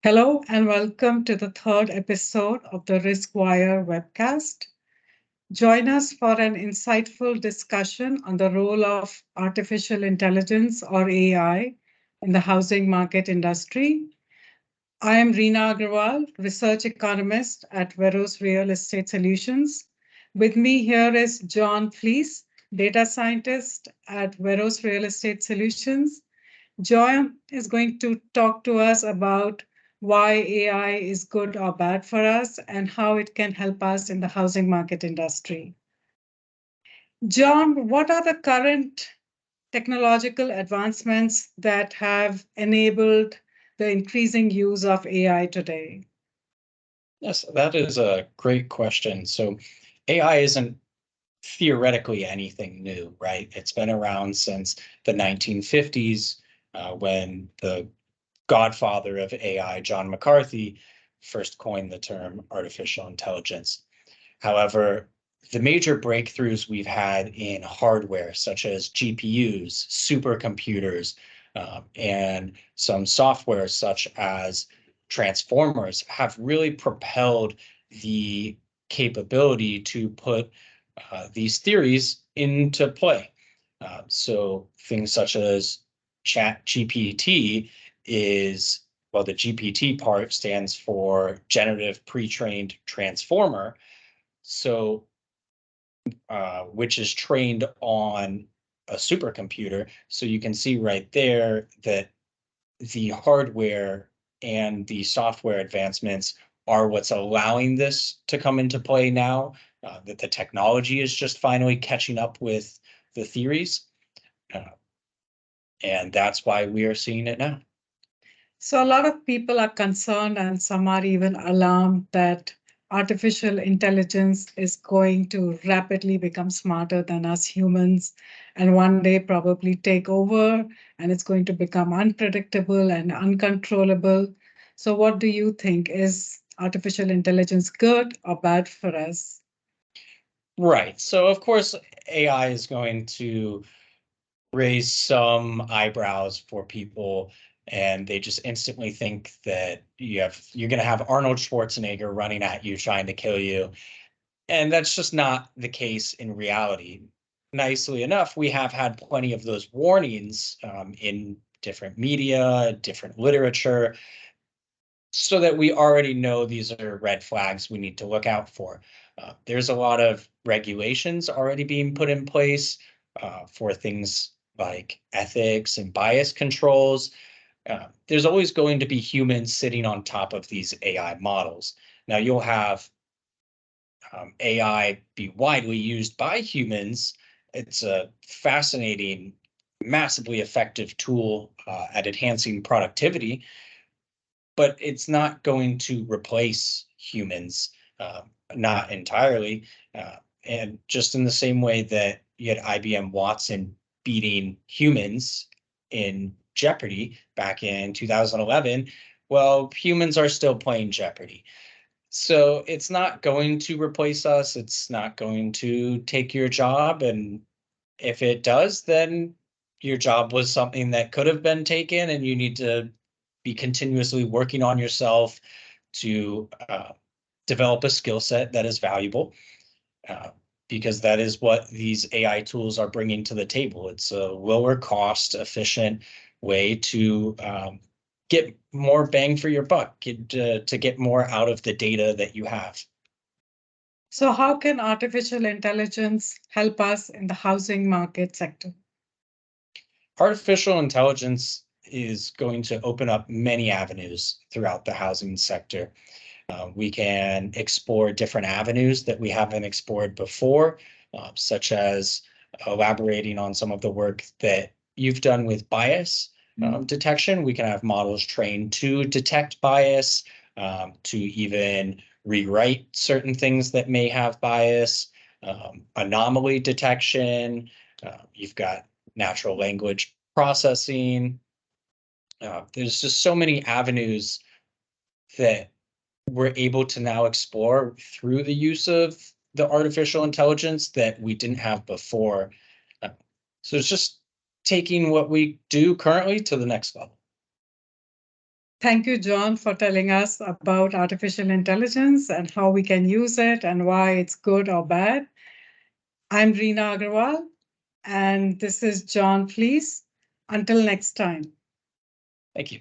Hello and welcome to the third episode of the RiskWire webcast. Join us for an insightful discussion on the role of artificial intelligence or AI in the housing market industry. I am Reena Agrawal, research economist at Veros Real Estate Solutions. With me here is Jon Flees, data scientist at Veros Real Estate Solutions. Jon is going to talk to us about why AI is good or bad for us and how it can help us in the housing market industry. Jon, what are the current technological advancements that have enabled the increasing use of AI today? Yes, that is a great question. So AI isn't theoretically anything new, right? It's been around since the 1950s when the godfather of AI, John McCarthy, first coined the term artificial intelligence. However, the major breakthroughs we've had in hardware, such as GPUs, supercomputers, and some software such as transformers, have really propelled the capability to put these theories into play. So things such as Chat GPT is, well, the GPT part stands for generative pre-trained transformer. So, which is trained on a supercomputer. So you can see right there that the hardware and the software advancements are what's allowing this to come into play now, that the technology is just finally catching up with the theories. Uh, and that's why we are seeing it now. So, a lot of people are concerned, and some are even alarmed that artificial intelligence is going to rapidly become smarter than us humans and one day probably take over, and it's going to become unpredictable and uncontrollable. So, what do you think? Is artificial intelligence good or bad for us? Right. So, of course, AI is going to raise some eyebrows for people, and they just instantly think that you're going to have Arnold Schwarzenegger running at you trying to kill you, and that's just not the case in reality. Nicely enough, we have had plenty of those warnings in different media, different literature, so that we already know these are red flags we need to look out for. There's a lot of regulations already being put in place for things like ethics and bias controls. There's always going to be humans sitting on top of these AI models. Now, you'll have AI be widely used by humans. It's a fascinating, massively effective tool at enhancing productivity, but it's not going to replace humans, uh, not entirely. And just in the same way that you had IBM Watson beating humans in Jeopardy back in 2011, well, humans are still playing Jeopardy. So it's not going to replace us. It's not going to take your job. And if it does, then your job was something that could have been taken, and you need to be continuously working on yourself to develop a skill set that is valuable, uh, because that is what these AI tools are bringing to the table. It's a lower cost, efficient way to get more bang for your buck, to get more out of the data that you have. So, how can artificial intelligence help us in the housing market sector? Artificial intelligence is going to open up many avenues throughout the housing sector. We can explore different avenues that we haven't explored before, such as elaborating on some of the work that you've done with bias detection. We can have models trained to detect bias, to even rewrite certain things that may have bias, anomaly detection. You've got natural language processing. There's just so many avenues that we're able to now explore through the use of the artificial intelligence that we didn't have before. Uh, So it's just taking what we do currently to the next level. Thank you, Jon, for telling us about artificial intelligence and how we can use it and why it's good or bad. I'm Reena Agrawal, and this is Jon Flees. Until next time. Thank you.